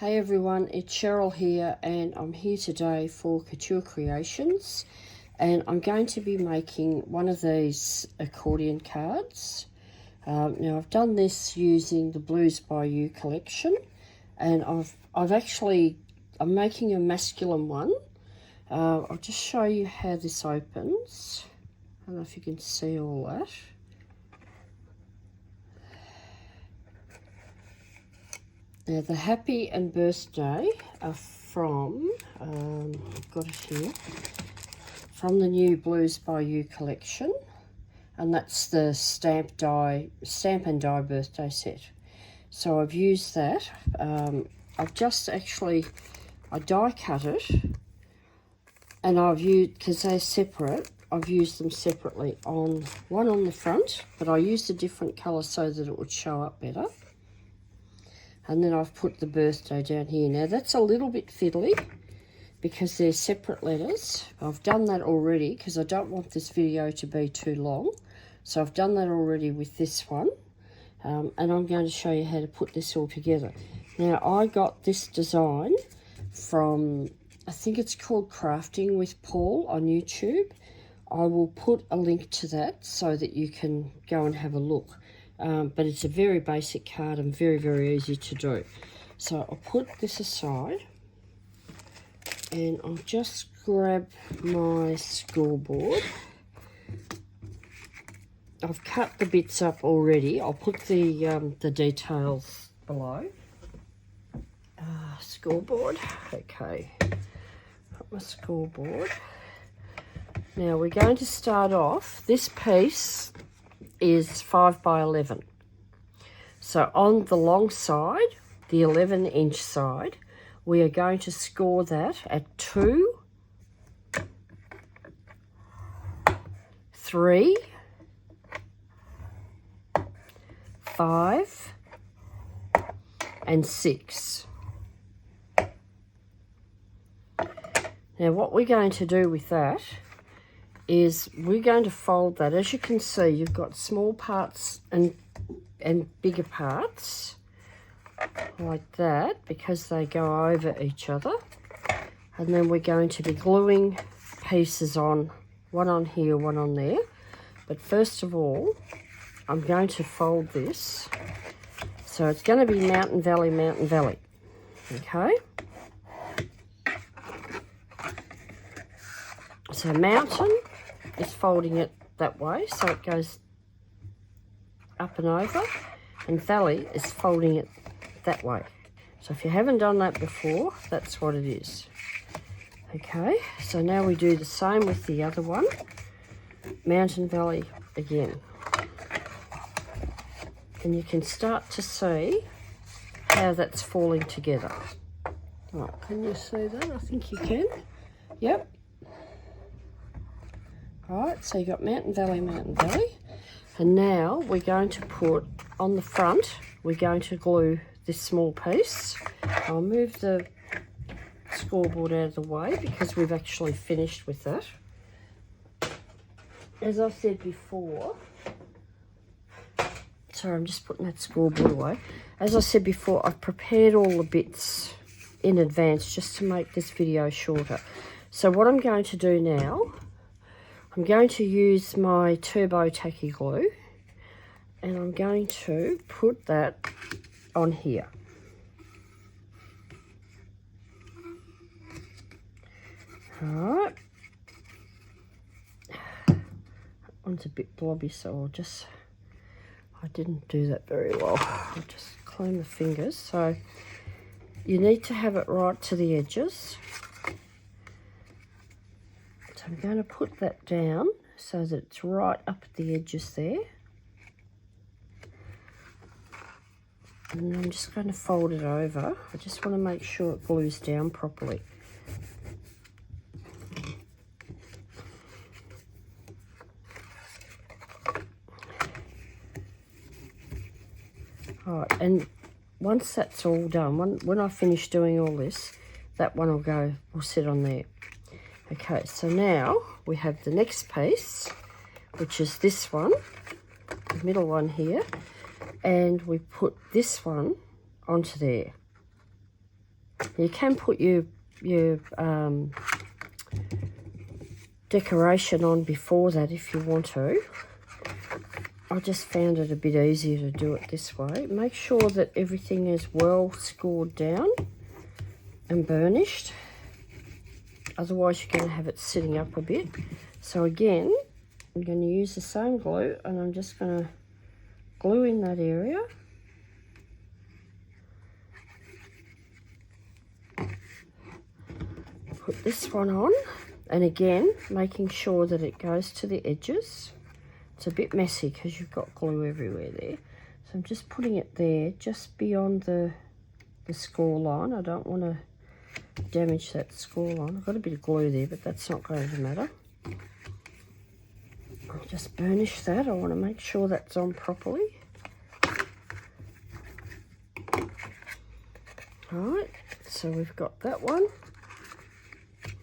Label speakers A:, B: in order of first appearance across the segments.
A: Hey everyone, it's Cheryl here and I'm here today for Couture Creations, and I'm going to be making one of these accordion cards. Now I've done this using the Blues by You collection, and I'm making a masculine one. I'll just show you how this opens. I don't know if you can see all that. Now the happy and birthday are from, I've got it here, from the new Blues by You collection, and that's the stamp and die birthday set. So I've used that. I die cut it, and I've used, because they're separate, I've used them separately, one on the front, but I used a different colour so that it would show up better. And then I've put the birthday down here. Now that's a little bit fiddly because they're separate letters. I've done that already because I don't want this video to be too long. So I've done that already with this one. And I'm going to show you how to put this all together. Now I got this design from, I think it's called Crafting with Paul on YouTube. I will put a link to that so that you can go and have a look. But it's a very basic card and very, very easy to do. So I'll put this aside and I'll just grab my scoreboard. I've cut the bits up already. I'll put the details below. Scoreboard, okay. Got my scoreboard. Now we're going to start off. This piece is 5 by 11. So on the long side, the 11-inch side, we are going to score that at 2, 3, 5, and 6. Now what we're going to do with that is we're going to fold that. As you can see, you've got small parts and bigger parts like that because they go over each other. And then we're going to be gluing pieces on, one on here, one on there. But first of all, I'm going to fold this. So it's going to be mountain, valley, mountain, valley. Okay? So mountain is folding it that way, so it goes up and over, and valley is folding it that way. So if you haven't done that before, that's what it is. Okay, so now we do the same with the other one, mountain, valley again. And you can start to see how that's falling together. Right, can you see that? I think you can. Yep. Right, so you've got mountain, valley, and now we're going to put on the front, we're going to glue this small piece. I'll move the scoreboard out of the way because we've actually finished with that. As I said before, sorry, I'm just putting that scoreboard away. As I said before, I've prepared all the bits in advance just to make this video shorter. So what I'm going to do now, I'm going to use my turbo tacky glue and I'm going to put that on here. Alright. That one's a bit blobby, so I didn't do that very well. I'll just clean the fingers. So you need to have it right to the edges. I'm going to put that down so that it's right up at the edges there. And I'm just going to fold it over. I just want to make sure it glues down properly. Alright, and once that's all done, when I finish doing all this, that one will sit on there. Okay, so now we have the next piece, which is this one, the middle one here, and we put this one onto there. You can put your decoration on before that if you want to. I just found it a bit easier to do it this way. Make sure that everything is well scored down and burnished. Otherwise you're going to have it sitting up a bit. So again, I'm going to use the same glue and I'm just going to glue in that area. Put this one on, and again making sure that it goes to the edges. It's a bit messy because you've got glue everywhere there. So I'm just putting it there just beyond the score line. I don't want to damage that score line. I've got a bit of glue there, but that's not going to matter. I'll just burnish that. I want to make sure that's on properly. Alright, so we've got that one.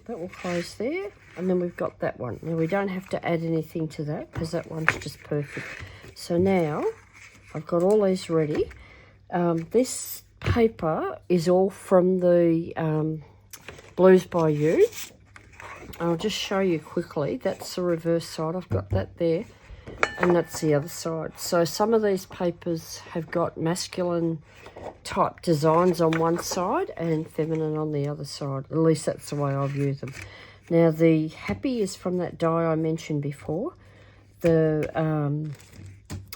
A: That will close there, and then we've got that one. Now we don't have to add anything to that because that one's just perfect. So now I've got all these ready. This paper is all from the Blues by You. I'll just show you quickly. That's the reverse side. I've got that there, and that's the other side. So some of these papers have got masculine type designs on one side and feminine on the other side. At least that's the way I view them. Now the Happy is from that die I mentioned before. The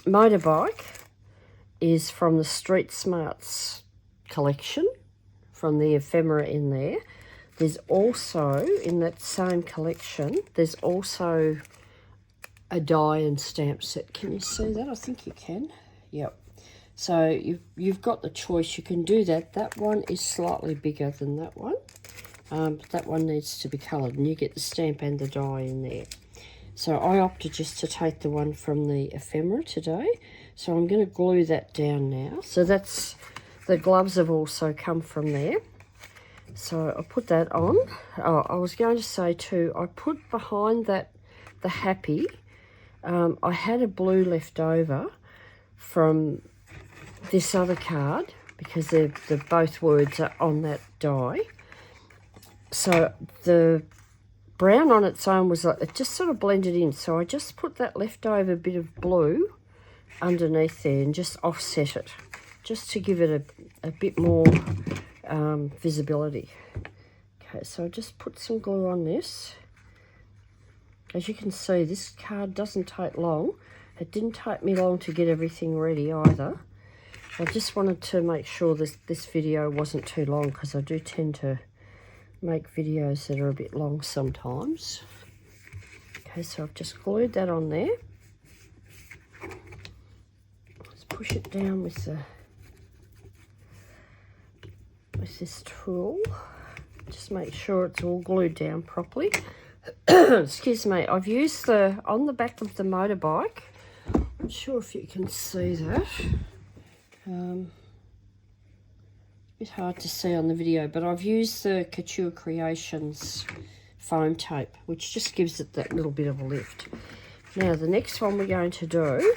A: Motorbike is from the Street Smarts collection, from the ephemera in there. There's also, in that same collection, there's also a die and stamp set. Can you see that? I think you can. Yep. So you've got the choice. You can do that. That one is slightly bigger than that one. But that one needs to be coloured, and you get the stamp and the die in there. So I opted just to take the one from the ephemera today. So I'm going to glue that down now. So that's, the gloves have also come from there. So I'll put that on. Oh, I was going to say too, I put behind that the Happy, I had a blue left over from this other card because they're both words are on that die. So the brown on its own was like, it just sort of blended in. So I just put that leftover bit of blue underneath there and just offset it, just to give it a bit more visibility. Okay, so I just put some glue on this. As you can see, this card doesn't take long. It didn't take me long to get everything ready either. I just wanted to make sure this video wasn't too long, because I do tend to make videos that are a bit long sometimes. Okay, so I've just glued that on there. Let's push it down with this tool. Just make sure it's all glued down properly. Excuse me. I've used on the back of the motorbike. I'm not sure if you can see that. A bit hard to see on the video, but I've used the Couture Creations foam tape, which just gives it that little bit of a lift. Now the next one we're going to do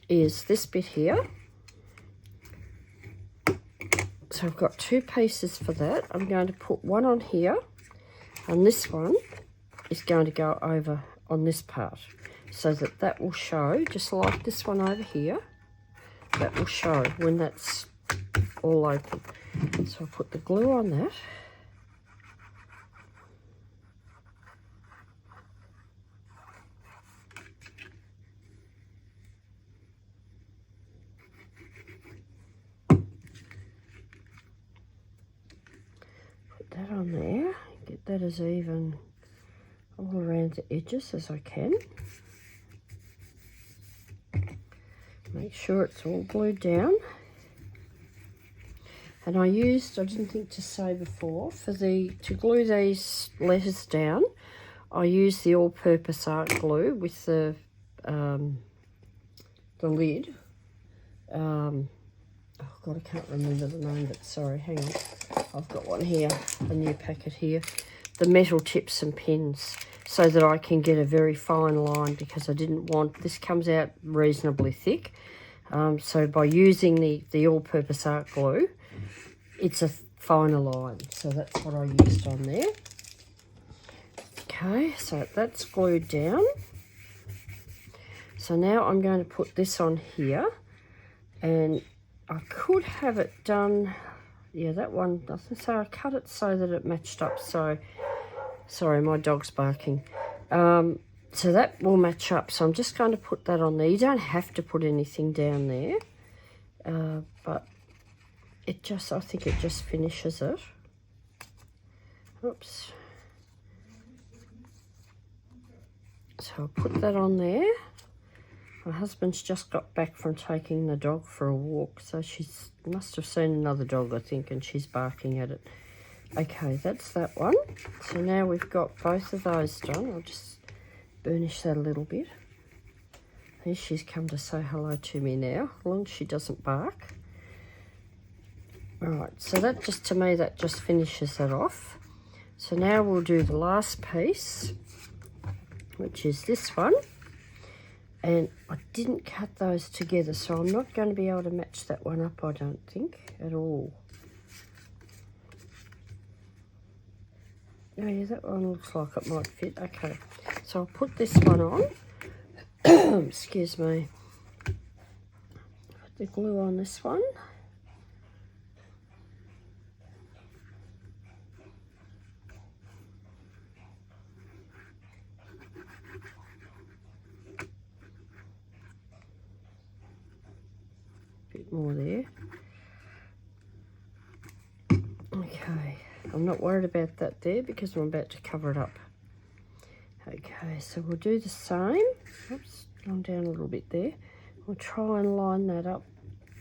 A: is this bit here. So I've got two pieces for that. I'm going to put one on here, and this one is going to go over on this part, so that will show, just like this one over here. That will show when that's all open. So I'll put the glue on that. Put that on there. Get that as even all around the edges as I can. Make sure it's all glued down. And I didn't think to say before, to glue these letters down, I used the all-purpose art glue with the lid. Oh God, I can't remember the name of it. Sorry, hang on. I've got one here, a new packet here. The metal tips and pins, so that I can get a very fine line, because I didn't want, this comes out reasonably thick. So by using the all-purpose art glue, it's a finer line. So that's what I used on there. Okay, so that's glued down. So now I'm going to put this on here, and I could have it done, yeah, that one doesn't, so I cut it so that it matched up. So, sorry, my dog's barking. So that will match up. So I'm just going to put that on there. You don't have to put anything down there, but it just, I think it just finishes it. Oops. So I'll put that on there. My husband's just got back from taking the dog for a walk, so she must have seen another dog, I think, and she's barking at it. Okay, that's that one. So now we've got both of those done. I'll just burnish that a little bit. Here she's come to say hello to me now, as long as she doesn't bark. Right, so that just, to me, that just finishes that off. So now we'll do the last piece, which is this one. And I didn't cut those together, so I'm not going to be able to match that one up, I don't think, at all. Oh yeah, that one looks like it might fit. Okay, so I'll put this one on. Excuse me. Put the glue on this one. Bit more there. Okay, I'm not worried about that there because I'm about to cover it up. Okay, so we'll do the same. Oops, gone down a little bit there. We'll try and line that up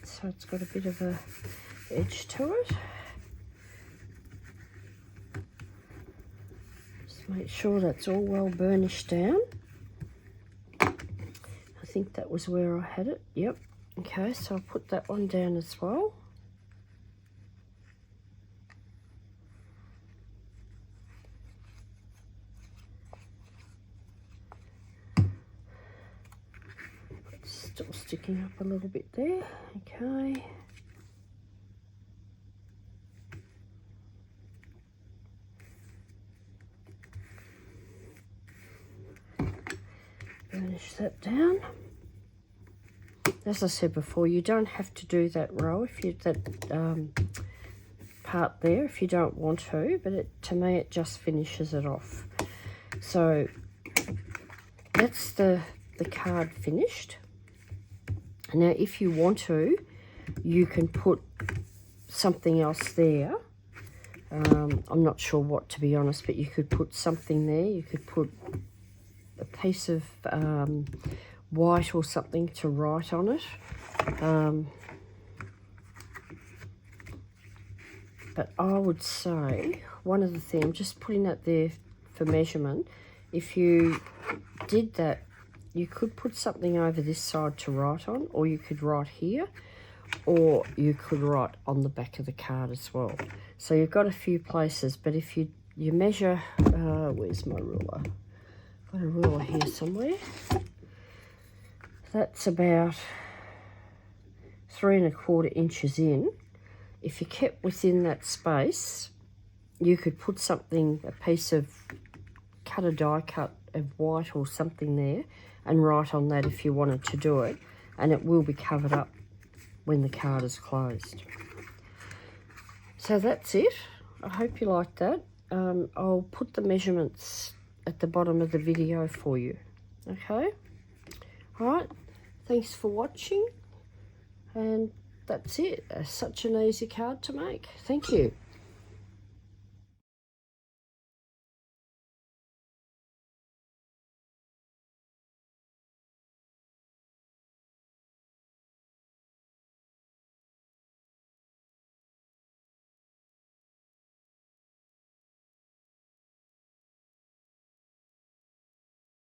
A: so it's got a bit of a edge to it. Just make sure that's all well burnished down. I think that was where I had it. Yep. Okay, so I'll put that one down as well. Still sticking up a little bit there. Okay. Burnish that down. As I said before, you don't have to do that row if you part there if you don't want to, but to me it just finishes it off. So that's the card finished. Now if you want to, you can put something else there. I'm not sure what, to be honest, but you could put something there. You could put a piece of white or something to write on it. But I would say, one of the things, I'm just putting that there for measurement, if you did that, you could put something over this side to write on, or you could write here, or you could write on the back of the card as well. So you've got a few places, but if you measure, where's my ruler? I've got a ruler here somewhere. That's about 3 1/4 inches in. If you kept within that space, you could put something, a piece of cut, a die cut of white or something there, and write on that if you wanted to do it, and it will be covered up when the card is closed. So that's it. I hope you like that. I'll put the measurements at the bottom of the video for you. Okay? Alright, thanks for watching, and that's it. Such an easy card to make. Thank you.